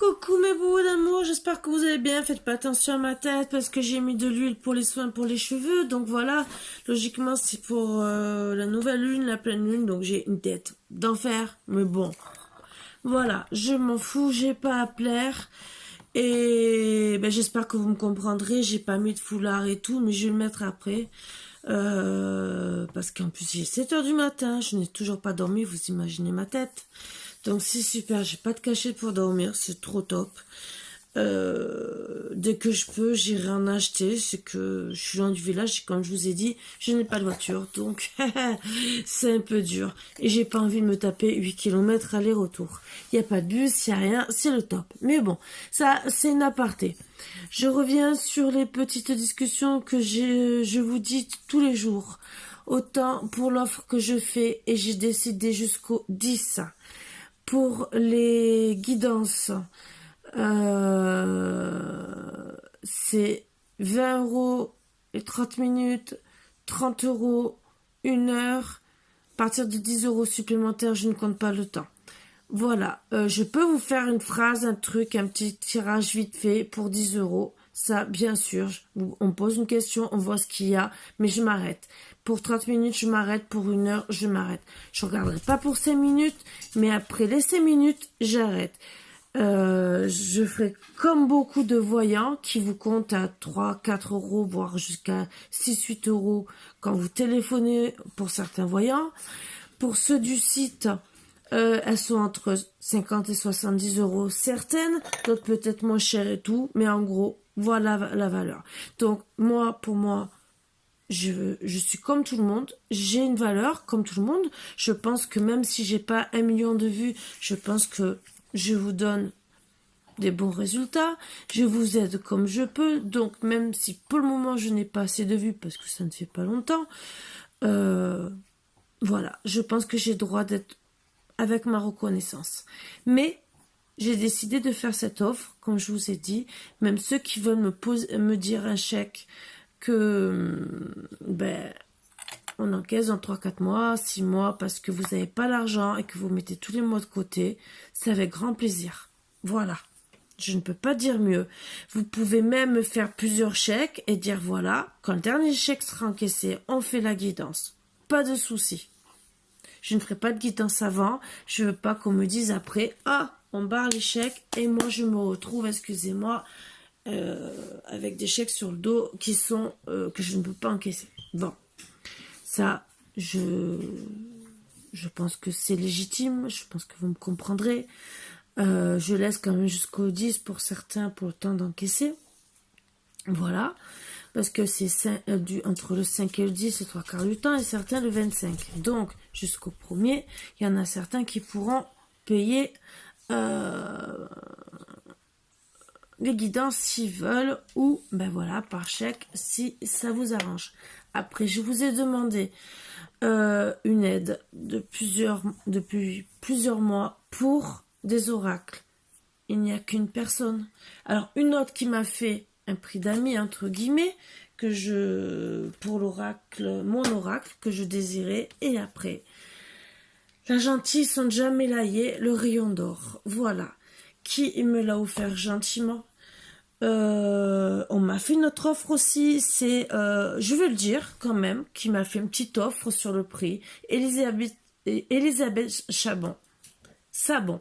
Coucou mes bouts d'amour, j'espère que vous allez bien. Faites pas attention à ma tête parce que j'ai mis de l'huile pour les soins pour les cheveux. Donc voilà, logiquement c'est pour la nouvelle lune, la pleine lune. Donc j'ai une tête d'enfer, mais bon. Voilà, je m'en fous, j'ai pas à plaire. Et ben, j'espère que vous me comprendrez. J'ai pas mis de foulard et tout, mais je vais le mettre après. Parce qu'en plus il est 7 heures du matin, je n'ai toujours pas dormi, vous imaginez ma tête. Donc c'est super, j'ai pas de cachet pour dormir, c'est trop top. Dès que je peux, j'irai en acheter. C'est que je suis loin du village et comme je vous ai dit, je n'ai pas de voiture. Donc c'est un peu dur. Et j'ai pas envie de me taper 8 km aller-retour. Il n'y a pas de bus, il n'y a rien, c'est le top. Mais bon, ça c'est une aparté. Je reviens sur les petites discussions que je vous dis tous les jours. Autant pour l'offre que je fais et j'ai décidé jusqu'au 10. Pour les guidances, c'est 20 € et 30 minutes, 30 € une heure. À partir de 10 € supplémentaires, je ne compte pas le temps. Voilà, je peux vous faire une phrase, un truc, un petit tirage vite fait pour 10 €. Ça, bien sûr, on pose une question, on voit ce qu'il y a, mais je m'arrête. Pour 30 minutes, je m'arrête. Pour une heure, je m'arrête. Je ne regarderai pas pour 5 minutes, mais après les 5 minutes, j'arrête. Je ferai comme beaucoup de voyants qui vous comptent à 3, 4 €, voire jusqu'à 6, 8 € quand vous téléphonez pour certains voyants. Pour ceux du site, elles sont entre 50 et 70 € certaines, d'autres peut-être moins chères et tout, mais en gros, voilà la valeur. Donc, pour moi, je suis comme tout le monde, j'ai une valeur comme tout le monde. Je pense que même si j'ai pas 1 million de vues, je pense que je vous donne des bons résultats, je vous aide comme je peux. Donc, même si pour le moment, je n'ai pas assez de vues parce que ça ne fait pas longtemps, voilà, je pense que j'ai le droit d'être avec ma reconnaissance. Mais j'ai décidé de faire cette offre, comme je vous ai dit. Même ceux qui veulent me dire un chèque que on encaisse dans 3-4 mois, 6 mois, parce que vous n'avez pas l'argent et que vous mettez tous les mois de côté, c'est avec grand plaisir. Voilà. Je ne peux pas dire mieux. Vous pouvez même me faire plusieurs chèques et dire voilà, quand le dernier chèque sera encaissé, on fait la guidance. Pas de souci. Je ne ferai pas de guidance avant. Je veux pas qu'on me dise après, ah, on barre les chèques et moi je me retrouve, excusez-moi, avec des chèques sur le dos qui sont que je ne peux pas encaisser. Bon, ça, je pense que c'est légitime. Je pense que vous me comprendrez. Je laisse quand même jusqu'au 10 pour certains pour le temps d'encaisser. Voilà. Parce que c'est entre le 5 et le 10, c'est 3/4 du temps, et certains le 25. Donc, jusqu'au 1er, il y en a certains qui pourront payer les guidances s'ils veulent, ou, voilà, par chèque, si ça vous arrange. Après, je vous ai demandé une aide depuis plusieurs mois pour des oracles. Il n'y a qu'une personne. Alors, une autre qui m'a fait un prix d'amis, entre guillemets, pour l'oracle, mon oracle, que je désirais, et après, la gentille Sonja Mélaillé, le rayon d'or, voilà, qui me l'a offert gentiment. On m'a fait une autre offre aussi, c'est, je veux le dire quand même, qui m'a fait une petite offre sur le prix, Elisabeth Sabon,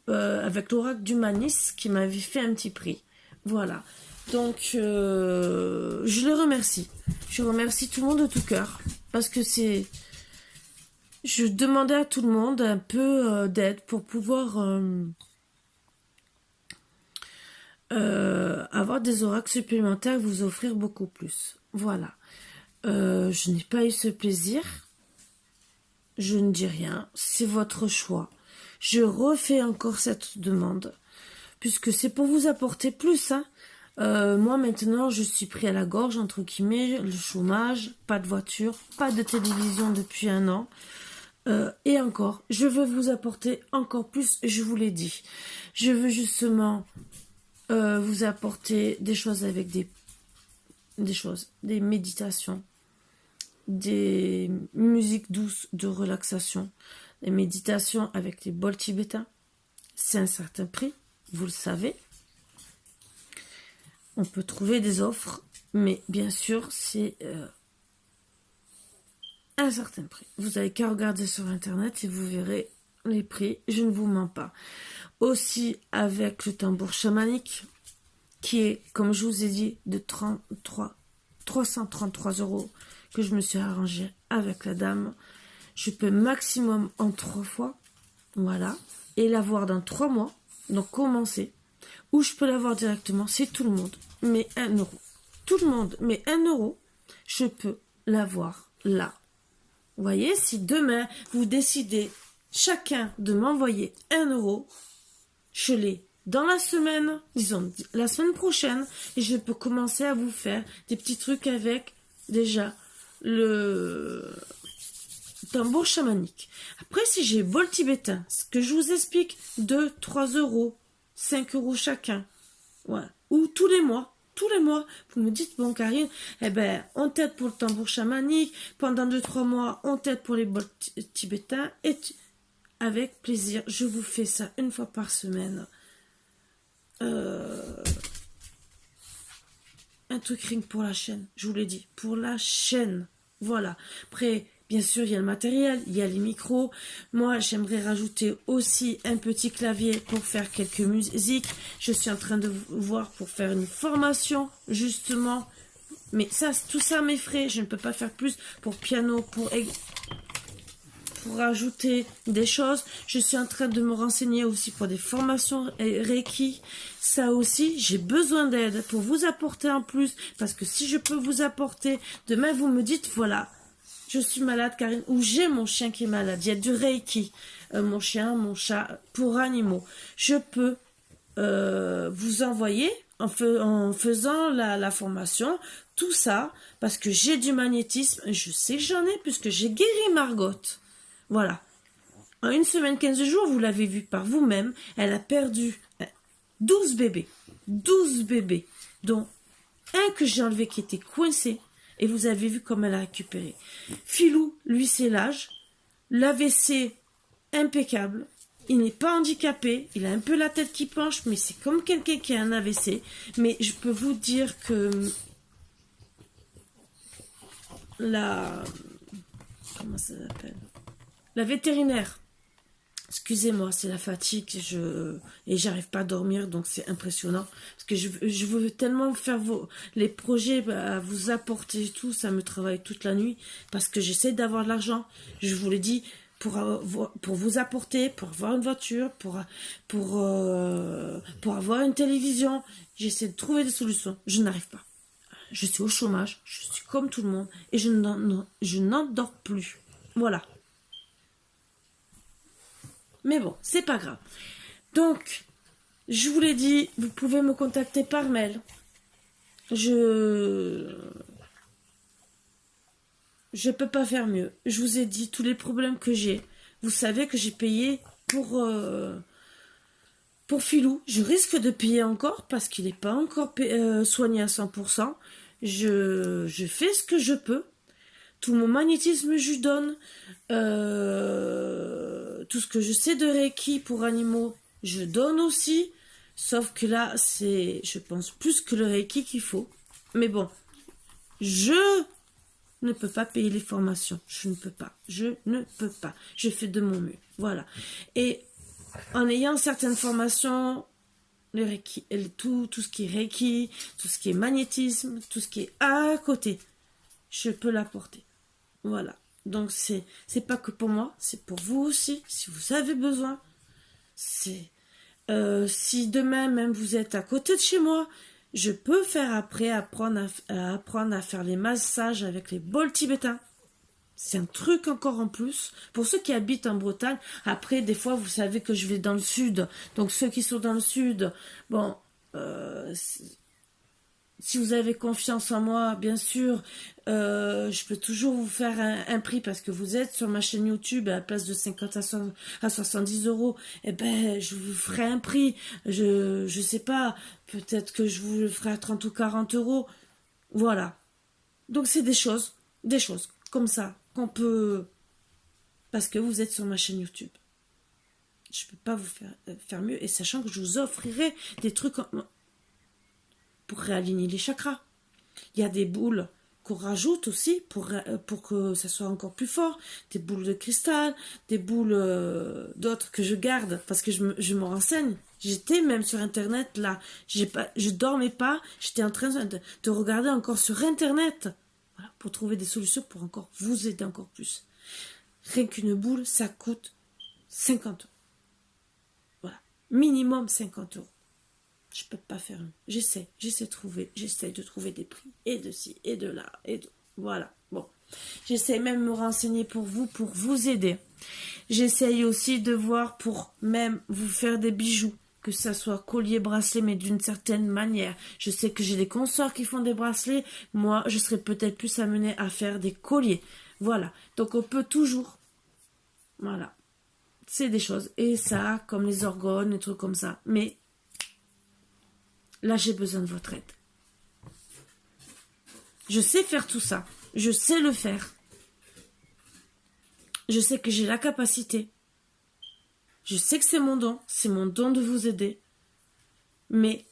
avec l'oracle d'Humanis, qui m'avait fait un petit prix, voilà. Donc, je le remercie. Je remercie tout le monde de tout cœur. Parce que je demandais à tout le monde un peu d'aide pour pouvoir avoir des oracles supplémentaires et vous offrir beaucoup plus. Voilà. Je n'ai pas eu ce plaisir. Je ne dis rien. C'est votre choix. Je refais encore cette demande. Puisque c'est pour vous apporter plus, hein. Moi maintenant je suis pris à la gorge entre guillemets, le chômage, pas de voiture, pas de télévision depuis 1 an, et encore, je veux vous apporter encore plus, je vous l'ai dit, je veux justement vous apporter des choses avec des méditations, des musiques douces de relaxation, des méditations avec les bols tibétains, c'est un certain prix, vous le savez. On peut trouver des offres, mais bien sûr, c'est un certain prix. Vous n'avez qu'à regarder sur Internet et vous verrez les prix. Je ne vous mens pas. Aussi avec le tambour chamanique, qui est, comme je vous ai dit, de 333 € que je me suis arrangé avec la dame. Je peux maximum en 3 fois, voilà, et l'avoir dans 3 mois, donc commencer. Ou je peux l'avoir directement, c'est tout le monde, mais 1 €. Tout le monde, mais 1 €, je peux l'avoir là. Vous voyez, si demain, vous décidez chacun de m'envoyer 1 €, je l'ai dans la semaine, disons la semaine prochaine, et je peux commencer à vous faire des petits trucs avec déjà le tambour chamanique. Après, si j'ai bol tibétain, ce que je vous explique, 2, 3 €, 5 € chacun, ouais. Ou tous les mois, vous me dites, bon Karine, eh ben, on t'aide pour le tambour chamanique, pendant 2-3 mois, on t'aide pour les bols tibétains, et avec plaisir, je vous fais ça 1 fois par semaine. Un truc rien que pour la chaîne, je vous l'ai dit, pour la chaîne, voilà. Après, bien sûr, il y a le matériel, il y a les micros. Moi, j'aimerais rajouter aussi un petit clavier pour faire quelques musiques. Je suis en train de voir pour faire une formation, justement. Mais ça, tout ça m'effraie, je ne peux pas faire plus pour piano, pour rajouter des choses. Je suis en train de me renseigner aussi pour des formations Reiki. Ça aussi, j'ai besoin d'aide pour vous apporter en plus. Parce que si je peux vous apporter, demain vous me dites, voilà, je suis malade, Karine, ou j'ai mon chien qui est malade. Il y a du Reiki, mon chien, mon chat, pour animaux. Je peux vous envoyer, en faisant la formation, tout ça, parce que j'ai du magnétisme. Je sais que j'en ai, puisque j'ai guéri Margot. Voilà. En 1 semaine, 15 jours, vous l'avez vu par vous-même, elle a perdu 12 bébés. 12 bébés, dont un que j'ai enlevé qui était coincé. Et vous avez vu comme elle a récupéré. Filou, lui, c'est l'âge. L'AVC, impeccable. Il n'est pas handicapé. Il a un peu la tête qui penche, mais c'est comme quelqu'un qui a un AVC. Mais je peux vous dire que comment ça s'appelle ? La vétérinaire. Excusez-moi, c'est la fatigue, et j'arrive pas à dormir, donc c'est impressionnant. Parce que je veux tellement faire les projets, vous apporter tout, ça me travaille toute la nuit, parce que j'essaie d'avoir de l'argent. Je vous l'ai dit, pour vous apporter, pour avoir une voiture, pour avoir une télévision. J'essaie de trouver des solutions. Je n'arrive pas. Je suis au chômage, je suis comme tout le monde, et je n'en dors plus. Voilà. Mais bon, c'est pas grave. Donc, je vous l'ai dit, vous pouvez me contacter par mail. Je peux pas faire mieux. Je vous ai dit tous les problèmes que j'ai. Vous savez que j'ai payé pour Filou. Je risque de payer encore parce qu'il n'est pas encore soigné à 100%. Je fais ce que je peux. Tout mon magnétisme, je lui donne. Tout ce que je sais de Reiki pour animaux, je donne aussi. Sauf que là, c'est, je pense, plus que le Reiki qu'il faut. Mais bon, je ne peux pas payer les formations. Je ne peux pas. Je ne peux pas. Je fais de mon mieux. Voilà. Et en ayant certaines formations, le Reiki, tout ce qui est Reiki, tout ce qui est magnétisme, tout ce qui est à côté, je peux l'apporter. Voilà. Donc c'est pas que pour moi, c'est pour vous aussi, si vous avez besoin. Si demain même vous êtes à côté de chez moi, je peux faire apprendre à faire les massages avec les bols tibétains. C'est un truc encore en plus. Pour ceux qui habitent en Bretagne, après des fois vous savez que je vais dans le sud. Donc ceux qui sont dans le sud, bon, si vous avez confiance en moi, bien sûr, je peux toujours vous faire un prix parce que vous êtes sur ma chaîne YouTube à la place de 50 à 70 €. Eh ben, je vous ferai un prix. Je sais pas, peut-être que je vous le ferai à 30 ou 40 €. Voilà. Donc c'est des choses comme ça qu'on peut, parce que vous êtes sur ma chaîne YouTube. Je ne peux pas vous faire mieux. Et sachant que je vous offrirai des trucs pour réaligner les chakras. Il y a des boules qu'on rajoute aussi pour que ça soit encore plus fort. Des boules de cristal, des boules d'autres que je garde parce que je me renseigne. J'étais même sur Internet là. Je dormais pas. J'étais en train de regarder encore sur Internet. Voilà, pour trouver des solutions pour encore vous aider encore plus. Rien qu'une boule, ça coûte 50 euros. Voilà. Minimum 50 euros. Je peux pas faire mieux. J'essaie de trouver des prix. Et de ci, et de là, voilà. Bon. J'essaie même de me renseigner pour vous aider. J'essaye aussi de voir pour même vous faire des bijoux. Que ça soit collier, bracelet, mais d'une certaine manière. Je sais que j'ai des consorts qui font des bracelets. Moi, je serais peut-être plus amenée à faire des colliers. Voilà. Donc, on peut toujours. Voilà. C'est des choses. Et ça, comme les orgones, des trucs comme ça. Mais là, j'ai besoin de votre aide. Je sais faire tout ça. Je sais le faire. Je sais que j'ai la capacité. Je sais que c'est mon don de vous aider. Mais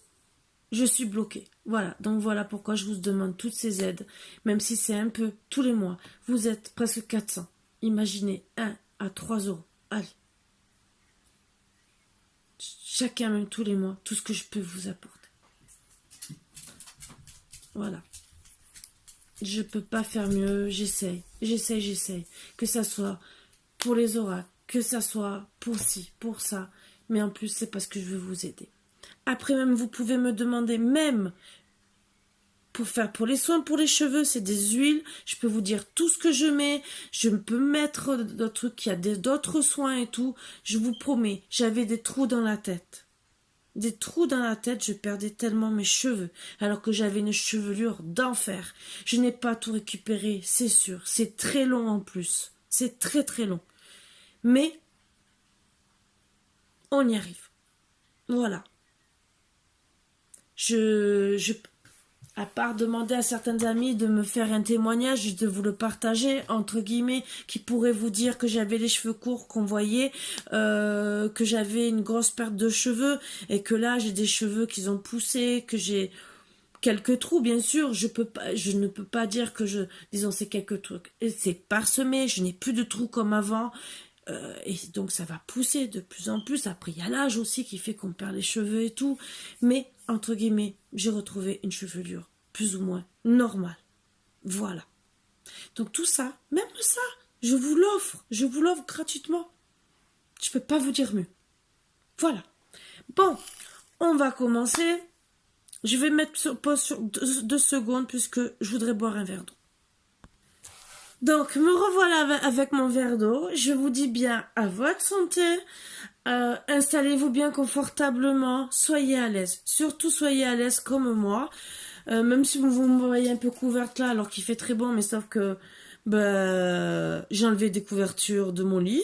je suis bloquée. Voilà, donc voilà pourquoi je vous demande toutes ces aides. Même si c'est un peu tous les mois. Vous êtes presque 400. Imaginez 1 à 3 euros. Allez. Chacun même tous les mois, tout ce que je peux vous apporter. Voilà. Je peux pas faire mieux, j'essaye. Que ça soit pour les oracles, que ça soit pour ci, pour ça. Mais en plus, c'est parce que je veux vous aider. Après même, vous pouvez me demander même pour les soins, pour les cheveux, c'est des huiles. Je peux vous dire tout ce que je mets. Je peux mettre d'autres trucs, il y a d'autres soins et tout. Je vous promets, j'avais des trous dans la tête. Des trous dans la tête, je perdais tellement mes cheveux, alors que j'avais une chevelure d'enfer. Je n'ai pas tout récupéré, c'est sûr. C'est très long en plus. C'est très très long. Mais on y arrive. Voilà. À part demander à certains amis de me faire un témoignage, de vous le partager, entre guillemets, qui pourrait vous dire que j'avais les cheveux courts, qu'on voyait, que j'avais une grosse perte de cheveux, et que là, j'ai des cheveux qui ont poussé, que j'ai quelques trous, bien sûr. Je ne peux pas dire que disons, c'est quelques trucs. C'est parsemé, je n'ai plus de trous comme avant. Et donc ça va pousser de plus en plus. Après il y a l'âge aussi qui fait qu'on perd les cheveux et tout. Mais entre guillemets, j'ai retrouvé une chevelure plus ou moins normale. Voilà. Donc tout ça, même ça, je vous l'offre gratuitement. Je peux pas vous dire mieux. Voilà. Bon, on va commencer. Je vais mettre sur pause sur 2 secondes puisque je voudrais boire un verre d'eau. Donc, me revoilà avec mon verre d'eau. Je vous dis bien à votre santé. Installez-vous bien confortablement. Soyez à l'aise. Surtout, soyez à l'aise comme moi. Même si vous me voyez un peu couverte là, alors qu'il fait très bon, mais sauf que j'ai enlevé des couvertures de mon lit.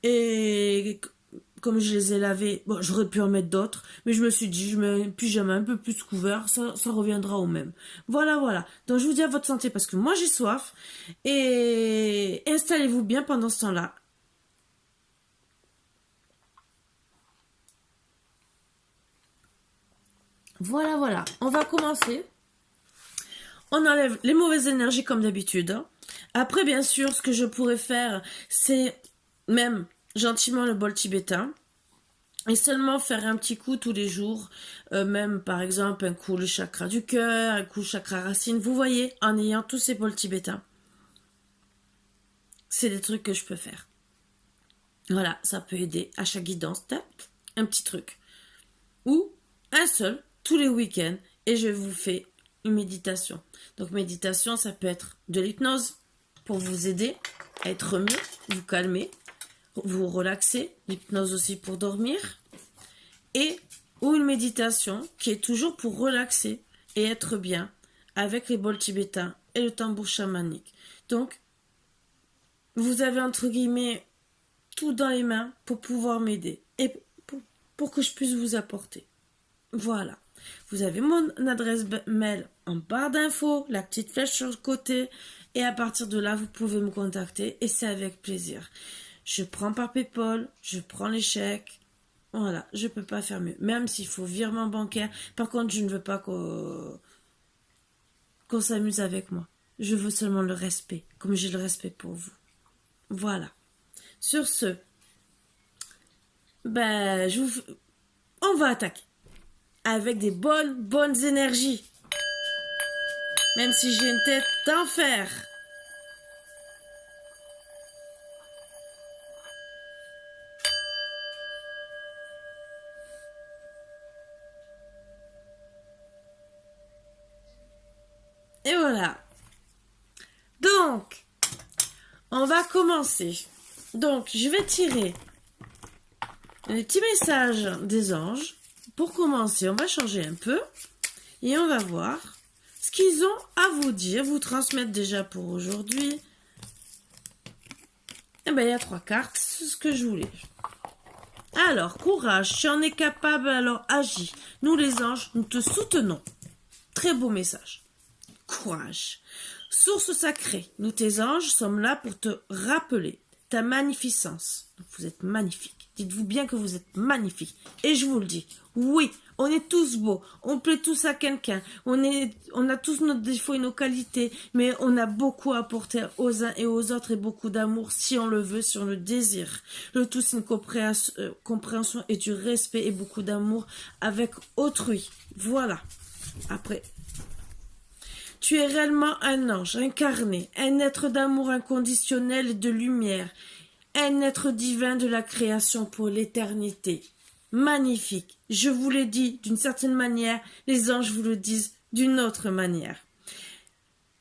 Et comme je les ai lavées, bon, j'aurais pu en mettre d'autres, mais je me suis dit, je mets un pyjama un peu plus couvert, ça reviendra au même. Voilà. Donc je vous dis à votre santé parce que moi j'ai soif, et installez-vous bien pendant ce temps-là. Voilà. On va commencer. On enlève les mauvaises énergies comme d'habitude. Après, bien sûr, ce que je pourrais faire, c'est même gentiment le bol tibétain et seulement faire un petit coup tous les jours, même par exemple un coup le chakra du cœur, un coup le chakra racine, vous voyez, en ayant tous ces bols tibétains. C'est des trucs que je peux faire. Voilà, ça peut aider à chaque guidance, un petit truc. Ou un seul, tous les week-ends, et je vous fais une méditation. Donc méditation, ça peut être de l'hypnose pour vous aider à être mieux, vous calmer, vous relaxer, l'hypnose aussi pour dormir, ou une méditation qui est toujours pour relaxer et être bien avec les bols tibétains et le tambour chamanique. Donc, vous avez entre guillemets tout dans les mains pour pouvoir m'aider et pour que je puisse vous apporter. Voilà. Vous avez mon adresse mail en barre d'infos, la petite flèche sur le côté, et à partir de là, vous pouvez me contacter et c'est avec plaisir. je prends par PayPal, je prends les chèques. Voilà, je peux pas faire mieux. Même s'il faut virement bancaire. Par contre, je ne veux pas qu'on s'amuse avec moi. Je veux seulement le respect, comme j'ai le respect pour vous. Voilà. Sur ce, ben, on va attaquer avec des bonnes énergies. Même si j'ai une tête d'enfer. Et voilà. Donc, on va commencer. Donc, je vais tirer les petits messages des anges. Pour commencer, on va changer un peu. Et on va voir ce qu'ils ont à vous dire, vous transmettre déjà pour aujourd'hui. Eh bien, il y a 3 cartes, c'est ce que je voulais. Alors, courage, tu en es capable, alors agis. Nous les anges, nous te soutenons. Très beau message. Courage. Source sacrée, nous tes anges sommes là pour te rappeler ta magnificence. Vous êtes magnifique. Dites-vous bien que vous êtes magnifique. Et je vous le dis, oui, on est tous beaux, on plaît tous à quelqu'un, on a tous nos défauts et nos qualités, mais on a beaucoup à apporter aux uns et aux autres et beaucoup d'amour si on le veut, si on le désire. Le tout, c'est une compréhension et du respect et beaucoup d'amour avec autrui. Voilà. Après, tu es réellement un ange incarné, un être d'amour inconditionnel et de lumière, un être divin de la création pour l'éternité. Magnifique. Je vous l'ai dit d'une certaine manière, les anges vous le disent d'une autre manière.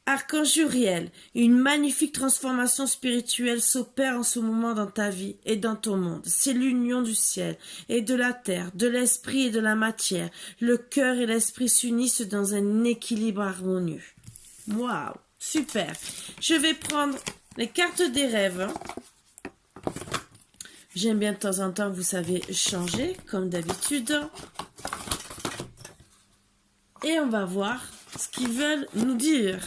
Archange Uriel, une magnifique transformation spirituelle s'opère en ce moment dans ta vie et dans ton monde. C'est l'union du ciel et de la terre, de l'esprit et de la matière. Le cœur et l'esprit s'unissent dans un équilibre harmonieux. Waouh, super. Je vais prendre les cartes des rêves. J'aime bien de temps en temps, vous savez, changer, comme d'habitude. Et on va voir ce qu'ils veulent nous dire.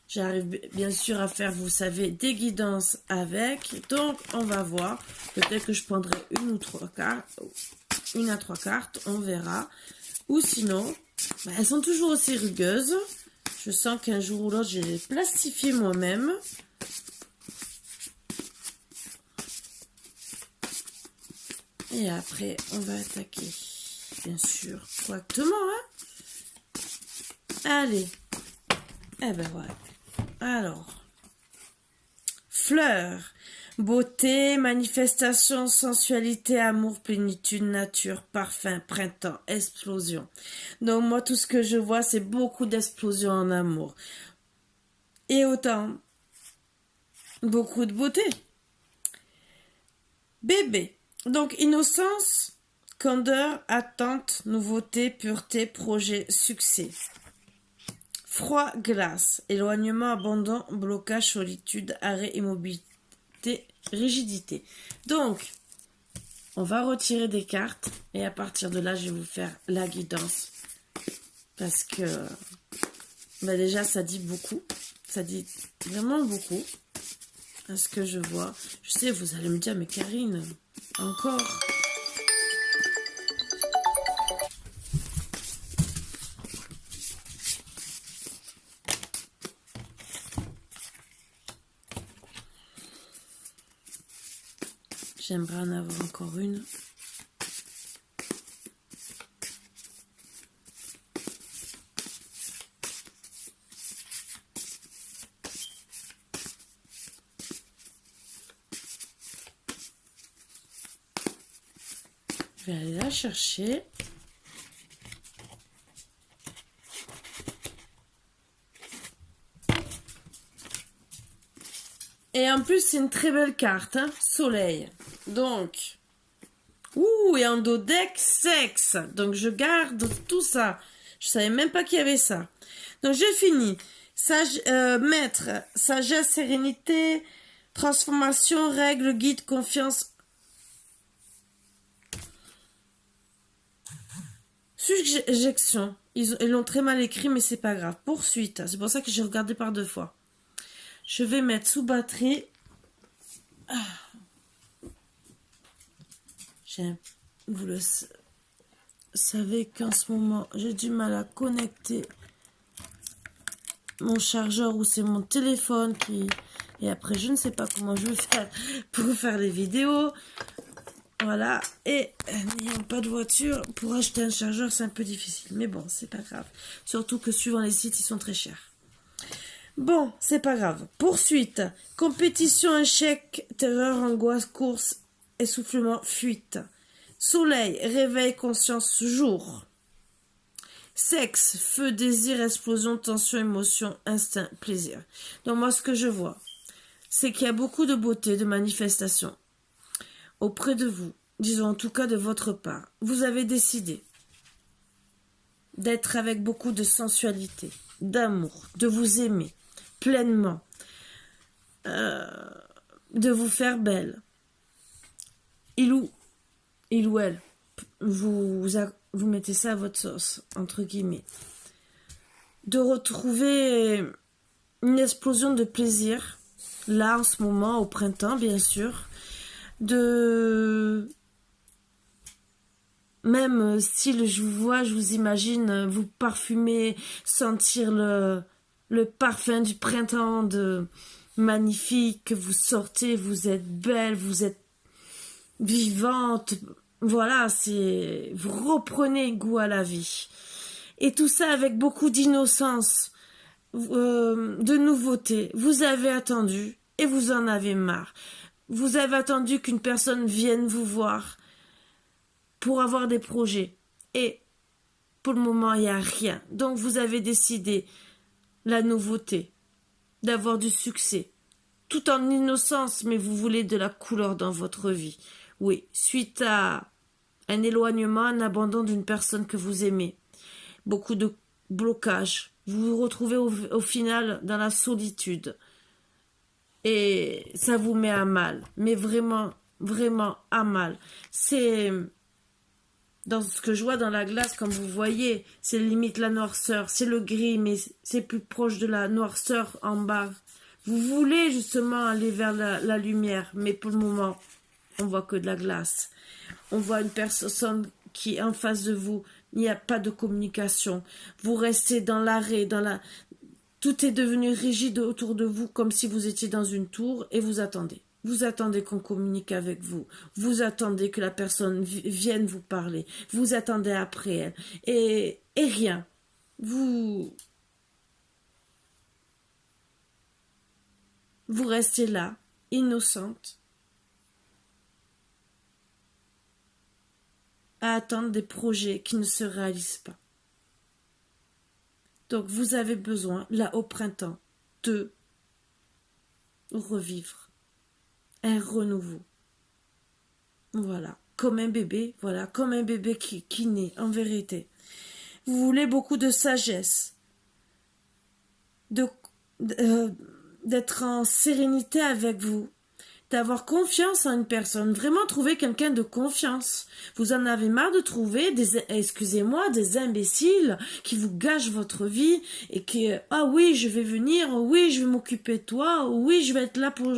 J'arrive bien sûr à faire, vous savez, des guidances avec. Donc, on va voir. Peut-être que je prendrai une à trois cartes. On verra. Ou sinon, elles sont toujours aussi rugueuses. Je sens qu'un jour ou l'autre, je vais les plastifier moi-même. Et après, on va attaquer, bien sûr, correctement, hein. Allez. Eh ben voilà. Alors. Fleurs. Beauté, manifestation, sensualité, amour, plénitude, nature, parfum, printemps, explosion. Donc moi, tout ce que je vois, c'est beaucoup d'explosions en amour. Et autant, beaucoup de beauté. Bébé. Donc, innocence, candeur, attente, nouveauté, pureté, projet, succès. Froid, glace, éloignement, abandon, blocage, solitude, arrêt, immobilité, rigidité. Donc, on va retirer des cartes et à partir de là, je vais vous faire la guidance. Parce que, déjà, ça dit beaucoup. Ça dit vraiment beaucoup à ce que je vois. Je sais, vous allez me dire, mais Karine... Encore. J'aimerais en avoir encore une. Je vais aller la chercher. Et en plus, c'est une très belle carte, hein, soleil. Donc, et en dodeck, sexe. Donc, je garde tout ça. Je savais même pas qu'il y avait ça. Donc, je finis. Maître, sagesse, sérénité, transformation, règle, guide, confiance. Suggestion. Ils l'ont très mal écrit, mais c'est pas grave. Poursuite. C'est pour ça que j'ai regardé par 2 fois. Je vais mettre sous batterie. Vous le savez qu'en ce moment, j'ai du mal à connecter mon chargeur ou c'est mon téléphone qui... Et après, je ne sais pas comment je vais faire pour faire les vidéos. Voilà. Et n'ayant pas de voiture, pour acheter un chargeur, c'est un peu difficile. Mais bon, c'est pas grave. Surtout que suivant les sites, ils sont très chers. Bon, c'est pas grave. Poursuite. Compétition, échec, terreur, angoisse, course, essoufflement, fuite. Soleil, réveil, conscience, jour. Sexe, feu, désir, explosion, tension, émotion, instinct, plaisir. Donc moi, ce que je vois, c'est qu'il y a beaucoup de beauté, de manifestation auprès de vous, disons en tout cas de votre part. Vous avez décidé d'être avec beaucoup de sensualité, d'amour, de vous aimer pleinement, de vous faire belle. Il ou elle, vous mettez ça à votre sauce, entre guillemets. De retrouver une explosion de plaisir, là en ce moment, au printemps bien sûr, même si je vous vois, je vous imagine vous parfumer, sentir le parfum du printemps magnifique, que vous sortez, vous êtes belle, vous êtes vivante, voilà, vous reprenez goût à la vie. Et tout ça avec beaucoup d'innocence, de nouveauté. Vous avez attendu et vous en avez marre. Vous avez attendu qu'une personne vienne vous voir pour avoir des projets. Et pour le moment, il n'y a rien. Donc vous avez décidé la nouveauté, d'avoir du succès. Tout en innocence, mais vous voulez de la couleur dans votre vie. Oui, suite à un éloignement, un abandon d'une personne que vous aimez. Beaucoup de blocages. Vous vous retrouvez au final dans la solitude. Et ça vous met à mal. Mais vraiment, vraiment à mal. C'est... Dans ce que je vois dans la glace, comme vous voyez, c'est limite la noirceur. C'est le gris, mais c'est plus proche de la noirceur en bas. Vous voulez justement aller vers la lumière, mais pour le moment, on voit que de la glace. On voit une personne qui est en face de vous. Il n'y a pas de communication. Vous restez dans l'arrêt, tout est devenu rigide autour de vous, comme si vous étiez dans une tour et vous attendez. Vous attendez qu'on communique avec vous. Vous attendez que la personne vienne vous parler. Vous attendez après elle. Et rien. Vous restez là, innocente, à attendre des projets qui ne se réalisent pas. Donc vous avez besoin, là au printemps, de revivre un renouveau. Voilà, comme un bébé, qui naît, en vérité. Vous voulez beaucoup de sagesse, d'être en sérénité avec vous, d'avoir confiance en une personne, vraiment trouver quelqu'un de confiance. Vous en avez marre de trouver des imbéciles qui vous gâchent votre vie et qui, ah oui, je vais venir, oui, je vais m'occuper de toi, oui, je vais être là pour